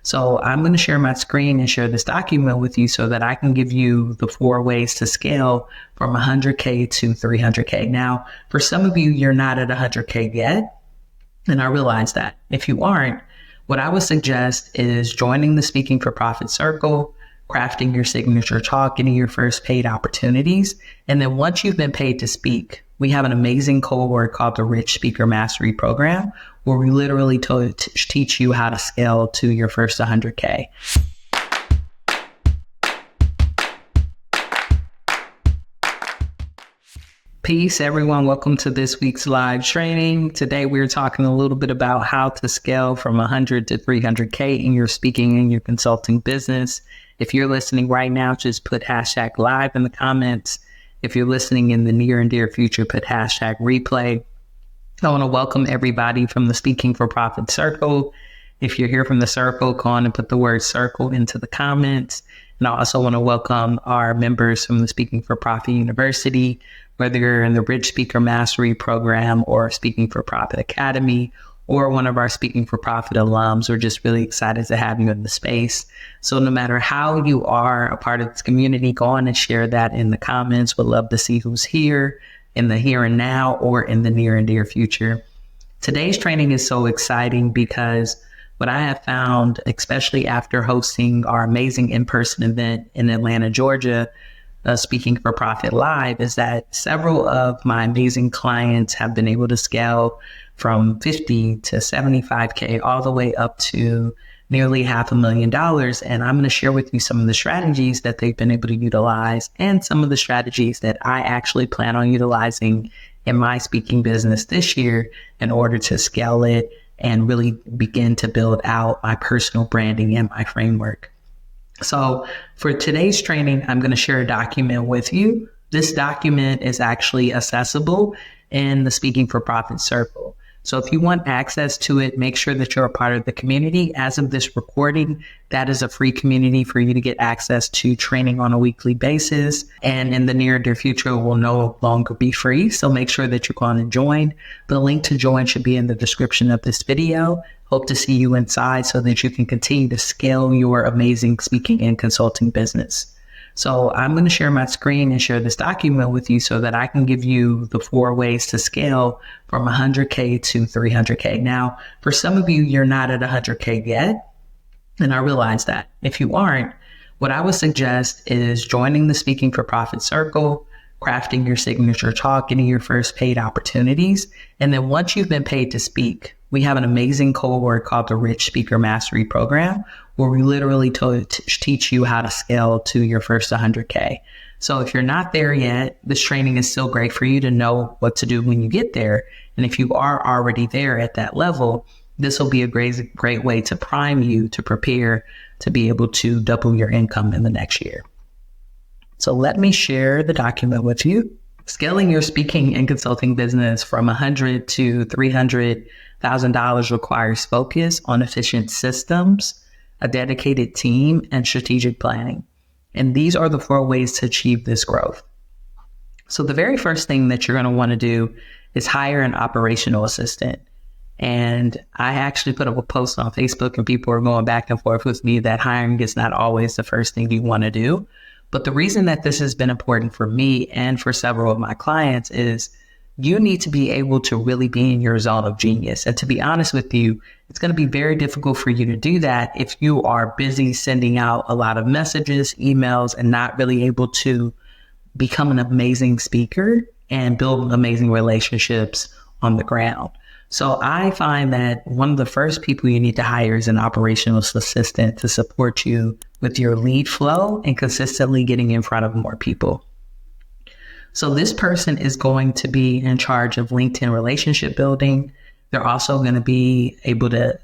So I'm going to share my screen and share this document with you so that I can give you the 4 ways to scale from 100K to 300K. Now, for some of you, you're not at 100K yet. And I realize that. If you aren't, what I would suggest is joining the Speaking for Profit Circle, crafting your signature talk, getting your first paid opportunities. And then once you've been paid to speak, we have an amazing cohort called the Rich Speaker Mastery Program, where we literally teach you how to scale to your first 100K. Peace, everyone. Welcome to this week's live training. Today, we're talking a little bit about how to scale from 100 to 300K in your speaking and your consulting business. If you're listening right now, just put hashtag live in the comments. If you're listening in the near and dear future, put hashtag replay. I want to welcome everybody from the Speaking for Profit Circle. If you're here from the circle, go on and put the word circle into the comments. And I also want to welcome our members from the Speaking for Profit University, whether you're in the Rich Speaker Mastery Program or Speaking for Profit Academy, or one of our Speaking for Profit alums. We're just really excited to have you in the space. So no matter how you are a part of this community, go on and share that in the comments. We'd love to see who's here in the here and now or in the near and dear future. Today's training is so exciting because what I have found, especially after hosting our amazing in-person event in Atlanta, Georgia, Speaking for Profit Live, is that several of my amazing clients have been able to scale from 50 to 75K all the way up to nearly $500,000. And I'm going to share with you some of the strategies that they've been able to utilize and some of the strategies that I actually plan on utilizing in my speaking business this year in order to scale it and really begin to build out my personal branding and my framework. So for today's training, I'm going to share a document with you. This document is actually accessible in the Speaking for Profit Circle. So if you want access to it, make sure that you're a part of the community. As of this recording, that is a free community for you to get access to training on a weekly basis. And in the near and dear future, it will no longer be free. So make sure that you're going to join. The link to join should be in the description of this video. Hope to see you inside so that you can continue to scale your amazing speaking and consulting business. So I'm going to share my screen and share this document with you so that I can give you the 4 ways to scale from 100K to 300K. Now, for some of you, you're not at 100K yet. And I realize that. If you aren't, what I would suggest is joining the Speaking for Profit Circle, crafting your signature talk, getting your first paid opportunities. And then once you've been paid to speak, we have an amazing cohort called the Rich Speaker Mastery Program, where we literally teach you how to scale to your first 100K. So if you're not there yet, this training is still great for you to know what to do when you get there. And if you are already there at that level, this will be a great way to prime you to prepare to be able to double your income in the next year. So let me share the document with you. Scaling your speaking and consulting business from $100,000 to $300,000 requires focus on efficient systems, a dedicated team, and strategic planning. And these are the 4 ways to achieve this growth. So the very first thing that you're going to want to do is hire an operational assistant. And I actually put up a post on Facebook and people are going back and forth with me that hiring is not always the first thing you want to do. But the reason that this has been important for me and for several of my clients is you need to be able to really be in your zone of genius. And to be honest with you, it's going to be very difficult for you to do that if you are busy sending out a lot of messages, emails, and not really able to become an amazing speaker and build amazing relationships on the ground. So I find that one of the first people you need to hire is an operational assistant to support you with your lead flow and consistently getting in front of more people. So this person is going to be in charge of LinkedIn relationship building. They're also going to be able to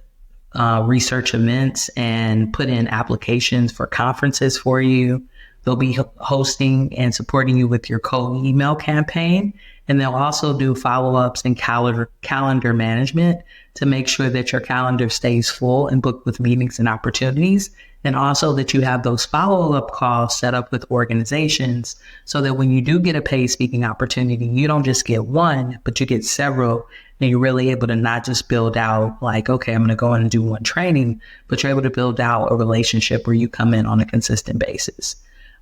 research events and put in applications for conferences for you. They'll be hosting and supporting you with your cold email campaign. And they'll also do follow-ups and calendar management to make sure that your calendar stays full and booked with meetings and opportunities. And also that you have those follow-up calls set up with organizations so that when you do get a paid speaking opportunity, you don't just get one, but you get several. And you're really able to not just build out like, okay, I'm going to go in and do one training, but you're able to build out a relationship where you come in on a consistent basis.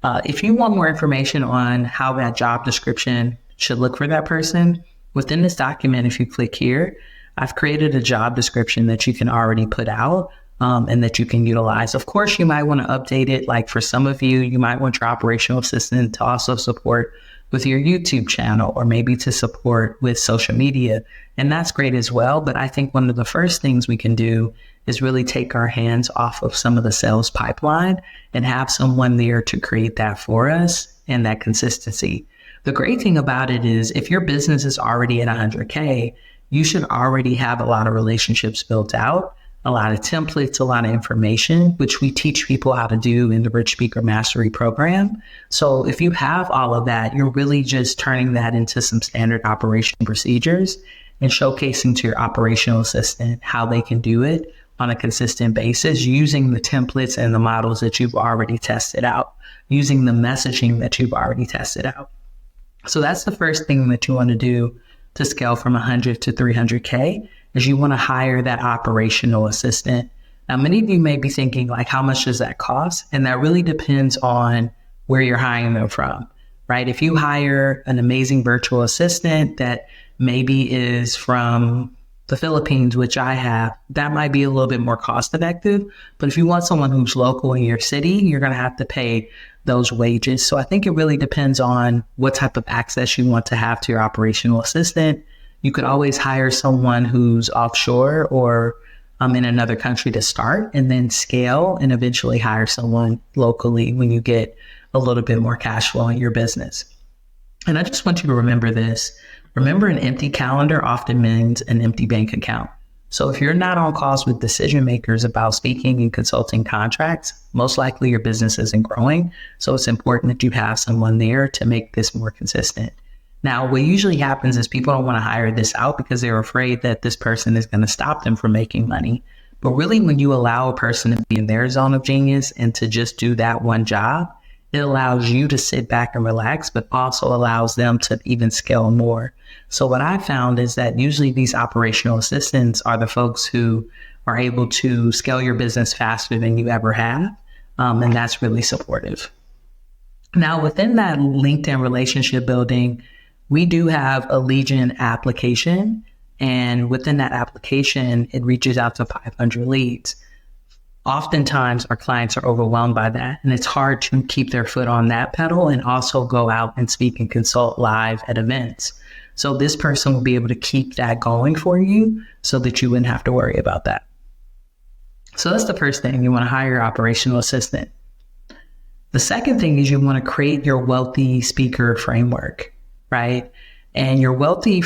If you want more information on how that job description should look for that person, within this document, if you click here, I've created a job description that you can already put out and that you can utilize. Of course, you might want to update it. Like for some of you, you might want your operational assistant to also support with your YouTube channel or maybe to support with social media. And that's great as well. But I think one of the first things we can do is really take our hands off of some of the sales pipeline and have someone there to create that for us and that consistency. The great thing about it is if your business is already at 100K, you should already have a lot of relationships built out, a lot of templates, a lot of information, which we teach people how to do in the Rich Speaker Mastery program. So if you have all of that, you're really just turning that into some standard operation procedures and showcasing to your operational assistant how they can do it on a consistent basis using the templates and the models that you've already tested out, using the messaging that you've already tested out. So that's the first thing that you want to do to scale from 100 to 300K is you want to hire that operational assistant. Now, many of you may be thinking like, how much does that cost? And that really depends on where you're hiring them from, right? If you hire an amazing virtual assistant that maybe is from the Philippines, which I have, that might be a little bit more cost effective. But if you want someone who's local in your city, you're going to have to pay those wages. So I think it really depends on what type of access you want to have to your operational assistant. You could always hire someone who's offshore or in another country to start and then scale and eventually hire someone locally when you get a little bit more cash flow in your business. And I just want you to remember this. Remember, an empty calendar often means an empty bank account. So if you're not on calls with decision makers about speaking and consulting contracts, most likely your business isn't growing. So it's important that you have someone there to make this more consistent. Now, what usually happens is people don't want to hire this out because they're afraid that this person is going to stop them from making money. But really, when you allow a person to be in their zone of genius and to just do that one job, it allows you to sit back and relax, but also allows them to even scale more. So what I found is that usually these operational assistants are the folks who are able to scale your business faster than you ever have. And that's really supportive. Now, within that LinkedIn relationship building, we do have a Legion application. And within that application, it reaches out to 500 leads. Oftentimes, our clients are overwhelmed by that, and it's hard to keep their foot on that pedal and also go out and speak and consult live at events. So this person will be able to keep that going for you so that you wouldn't have to worry about that. So that's the first thing. You want to hire your operational assistant. The second thing is you want to create your wealthy speaker framework, right? And your wealthy,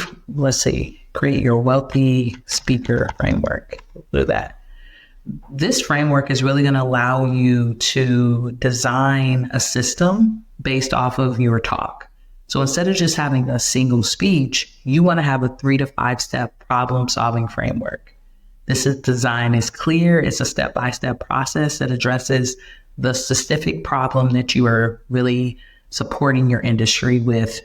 create your wealthy speaker framework. We'll do that. This framework is really going to allow you to design a system based off of your talk. So instead of just having a single speech, you want to have a 3 to 5 step problem solving framework. Design is clear. It's a step-by-step process that addresses the specific problem that you are really supporting your industry with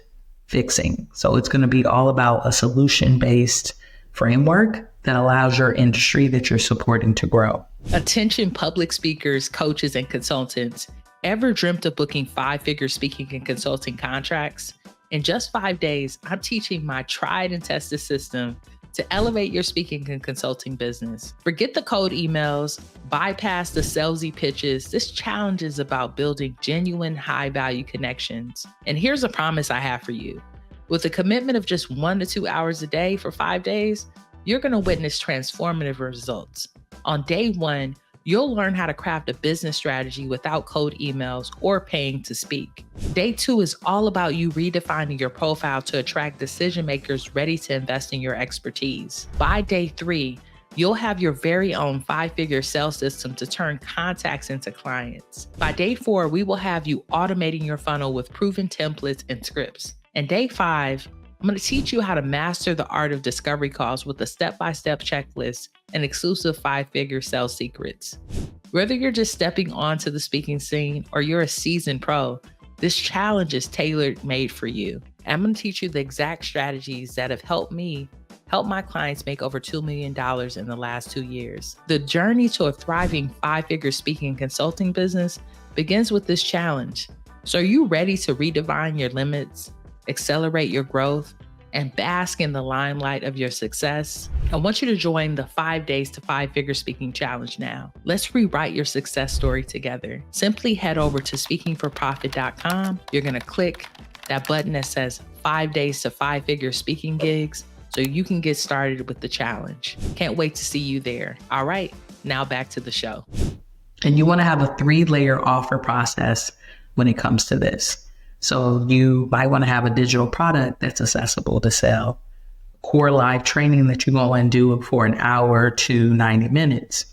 fixing. So it's going to be all about a solution-based framework that allows your industry that you're supporting to grow. Attention public speakers, coaches, and consultants. Ever dreamt of booking 5-figure speaking and consulting contracts? In just 5 days, I'm teaching my tried and tested system to elevate your speaking and consulting business. Forget the cold emails, bypass the salesy pitches. This challenge is about building genuine high-value connections. And here's a promise I have for you. With a commitment of just 1 to 2 hours a day for 5 days, you're going to witness transformative results. On day 1, you'll learn how to craft a business strategy without cold emails or paying to speak. Day 2 is all about you redefining your profile to attract decision makers ready to invest in your expertise. By day 3, you'll have your very own 5-figure sales system to turn contacts into clients. By day 4, we will have you automating your funnel with proven templates and scripts. And day 5, I'm going to teach you how to master the art of discovery calls with a step-by-step checklist and exclusive 5-figure sales secrets. Whether you're just stepping onto the speaking scene or you're a seasoned pro, this challenge is tailor-made for you. I'm going to teach you the exact strategies that have helped me helped my clients make over $2 million in the last 2 years. The journey to a thriving 5-figure speaking and consulting business begins with this challenge. So are you ready to redefine your limits, accelerate your growth, and bask in the limelight of your success? I want you to join the 5 Days to 5-Figure Speaking Challenge now. Let's rewrite your success story together. Simply head over to speakingforprofit.com. You're going to click that button that says 5 Days to 5-Figure Speaking Gigs so you can get started with the challenge. Can't wait to see you there. All right, now back to the show. And you want to have a 3-layer offer process when it comes to this. So you might want to have a digital product that's accessible to sell, core live training that you go and do for an hour to 90 minutes.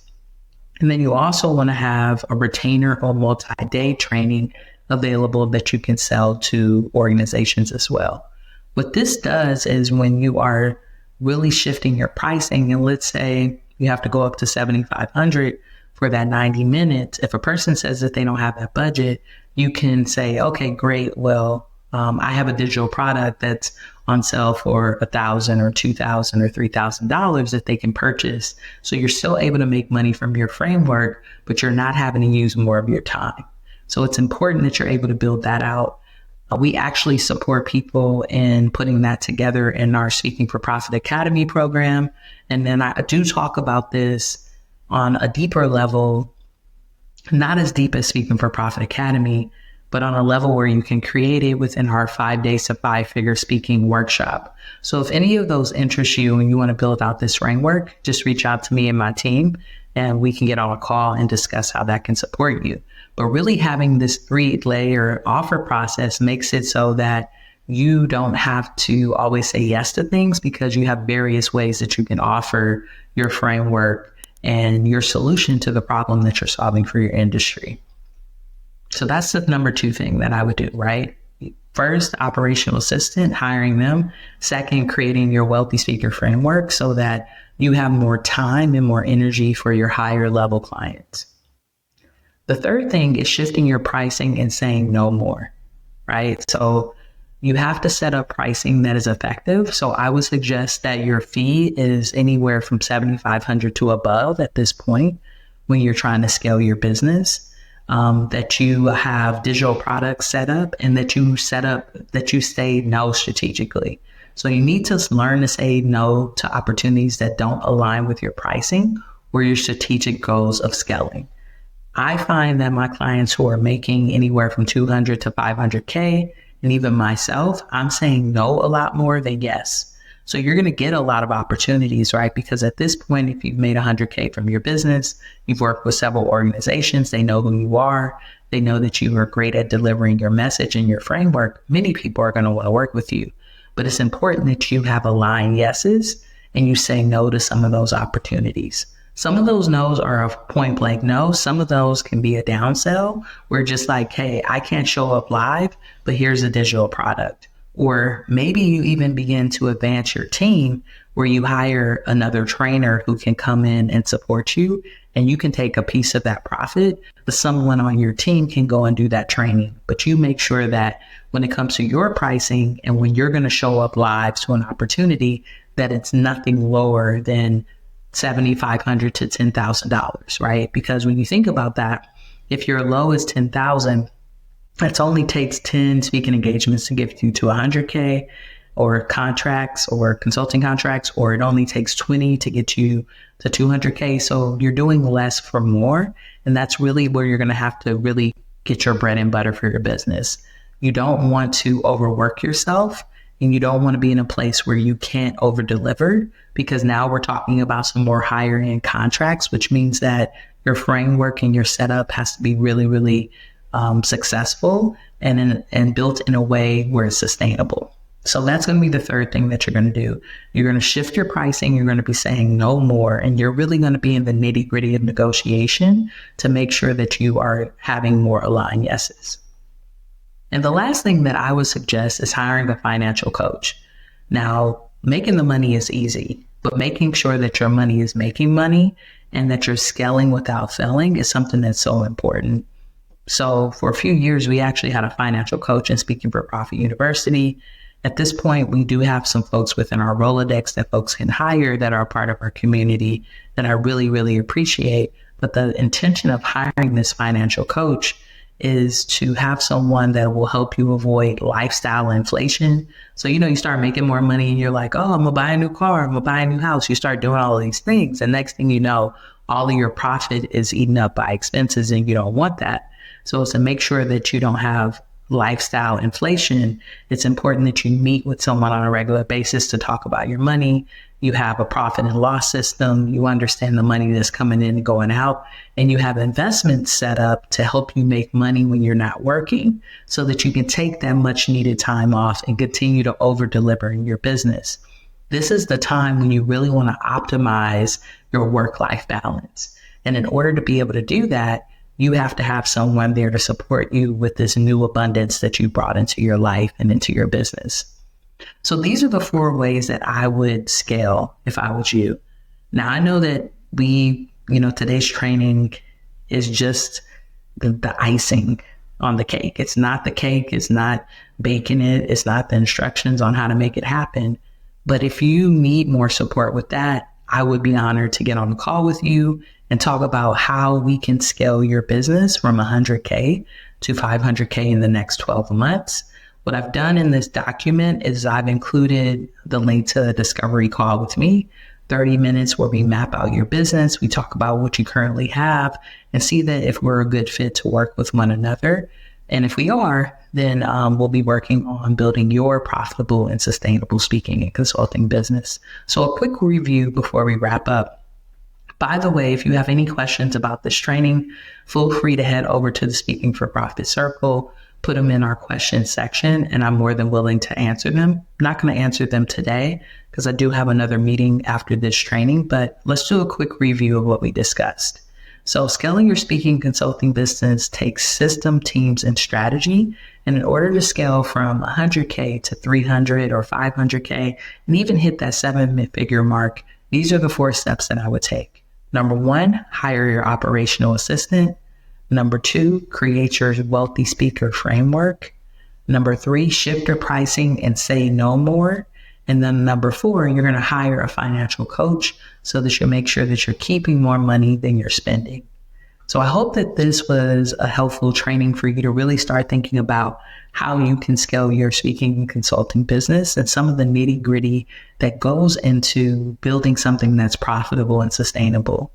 And then you also want to have a retainer or multi-day training available that you can sell to organizations as well. What this does is when you are really shifting your pricing, and let's say you have to go up to $7,500 for that 90 minutes. If a person says that they don't have that budget, you can say, okay, great. Well, I have a digital product that's on sale for $1,000 or $2,000 or $3,000 that they can purchase. So you're still able to make money from your framework, but you're not having to use more of your time. So it's important that you're able to build that out. We actually support people in putting that together in our Speaking for Profit Academy program. And then I do talk about this on a deeper level, not as deep as Speaking for Profit Academy, but on a level where you can create it within our 5 Days to 5-Figure Speaking workshop. So if any of those interest you and you want to build out this framework, just reach out to me and my team, and we can get on a call and discuss how that can support you. But really having this 3-layer offer process makes it so that you don't have to always say yes to things, because you have various ways that you can offer your framework and your solution to the problem that you're solving for your industry. So that's the number 2 thing that I would do, right? First, operational assistant, hiring them. Second, creating your wealthy speaker framework so that you have more time and more energy for your higher level clients. The third thing is shifting your pricing and saying no more, right? So you have to set up pricing that is effective. So I would suggest that your fee is anywhere from $7,500 to above at this point when you're trying to scale your business, that you have digital products set up, and that you say no strategically. So you need to learn to say no to opportunities that don't align with your pricing or your strategic goals of scaling. I find that my clients who are making anywhere from 200 to 500K, and even myself, I'm saying no a lot more than yes. So you're going to get a lot of opportunities, right? Because at this point, if you've made 100K from your business, you've worked with several organizations, they know who you are, they know that you are great at delivering your message and your framework, many people are going to want to work with you. But it's important that you have aligned yeses and you say no to some of those opportunities. Some of those no's are a point blank no. Some of those can be a downsell where just like, hey, I can't show up live, but here's a digital product. Or maybe you even begin to advance your team where you hire another trainer who can come in and support you, and you can take a piece of that profit, but someone on your team can go and do that training. But you make sure that when it comes to your pricing and when you're going to show up live to an opportunity, that it's nothing lower than $7,500 to $10,000, right? Because when you think about that, if your low is 10,000, it only takes 10 speaking engagements to get you to 100K, or contracts or consulting contracts, or it only takes 20 to get you to 200K. So you're doing less for more. And that's really where you're going to have to really get your bread and butter for your business. You don't want to overwork yourself, and you don't want to be in a place where you can't over deliver, because now we're talking about some more higher end contracts, which means that your framework and your setup has to be really, really successful and built in a way where it's sustainable. So that's going to be the third thing that you're going to do. You're going to shift your pricing. You're going to be saying no more, and you're really going to be in the nitty gritty of negotiation to make sure that you are having more aligned yeses. And the last thing that I would suggest is hiring a financial coach. Now, making the money is easy, but making sure that your money is making money and that you're scaling without failing is something that's so important. So for a few years, we actually had a financial coach in Speaking for Profit University, At this point, we do have some folks within our Rolodex that folks can hire that are part of our community that I really, really appreciate. But the intention of hiring this financial coach is to have someone that will help you avoid lifestyle inflation. So, you start making more money and you're like, oh, I'm going to buy a new car. I'm going to buy a new house. You start doing all of these things. And next thing you know, all of your profit is eaten up by expenses and you don't want that. So it's to make sure that you don't have lifestyle inflation. It's important that you meet with someone on a regular basis to talk about your money. You have a profit and loss system. You understand the money that's coming in and going out, and you have investments set up to help you make money when you're not working so that you can take that much needed time off and continue to over deliver in your business. This is the time when you really want to optimize your work-life balance. And in order to be able to do that, you have to have someone there to support you with this new abundance that you brought into your life and into your business. So these are the 4 ways that I would scale if I was you. Now, I know that today's training is just the icing on the cake. It's not the cake. It's not baking it. It's not the instructions on how to make it happen. But if you need more support with that, I would be honored to get on the call with you and talk about how we can scale your business from 100K to 500K in the next 12 months. What I've done in this document is I've included the link to a discovery call with me, 30 minutes where we map out your business. We talk about what you currently have and see that if we're a good fit to work with one another. And if we are, then we'll be working on building your profitable and sustainable speaking and consulting business. So a quick review before we wrap up. By the way, if you have any questions about this training, feel free to head over to the Speaking for Profit Circle, put them in our questions section, and I'm more than willing to answer them. I'm not going to answer them today because I do have another meeting after this training, but let's do a quick review of what we discussed. So scaling your speaking consulting business takes system, teams, and strategy. And in order to scale from 100K to 300 or 500K and even hit that 7-figure mark, these are the 4 steps that I would take. Number 1, hire your operational assistant. Number 2, create your wealthy speaker framework. Number 3, shift your pricing and say no more. And then number 4, you're going to hire a financial coach so that you'll make sure that you're keeping more money than you're spending. So I hope that this was a helpful training for you to really start thinking about how you can scale your speaking and consulting business and some of the nitty gritty that goes into building something that's profitable and sustainable.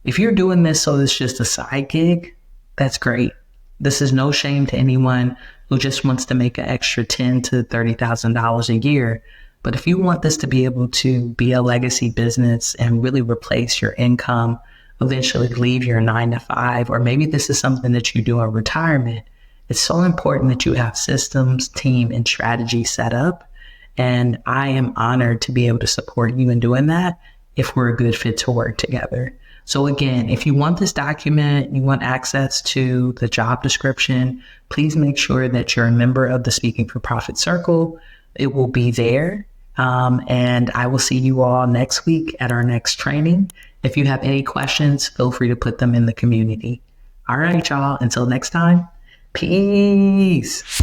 If you're doing this so it's just a side gig, that's great. This is no shame to anyone who just wants to make an extra $10,000 to $30,000 a year. But if you want this to be able to be a legacy business and really replace your income, eventually leave your 9 to 5, or maybe this is something that you do in retirement, it's so important that you have systems, team, and strategy set up. And I am honored to be able to support you in doing that if we're a good fit to work together. So again, if you want this document, you want access to the job description, please make sure that you're a member of the Speaking for Profit Circle. It will be there. And I will see you all next week at our next training. If you have any questions, feel free to put them in the community. All right, y'all. Until next time, peace.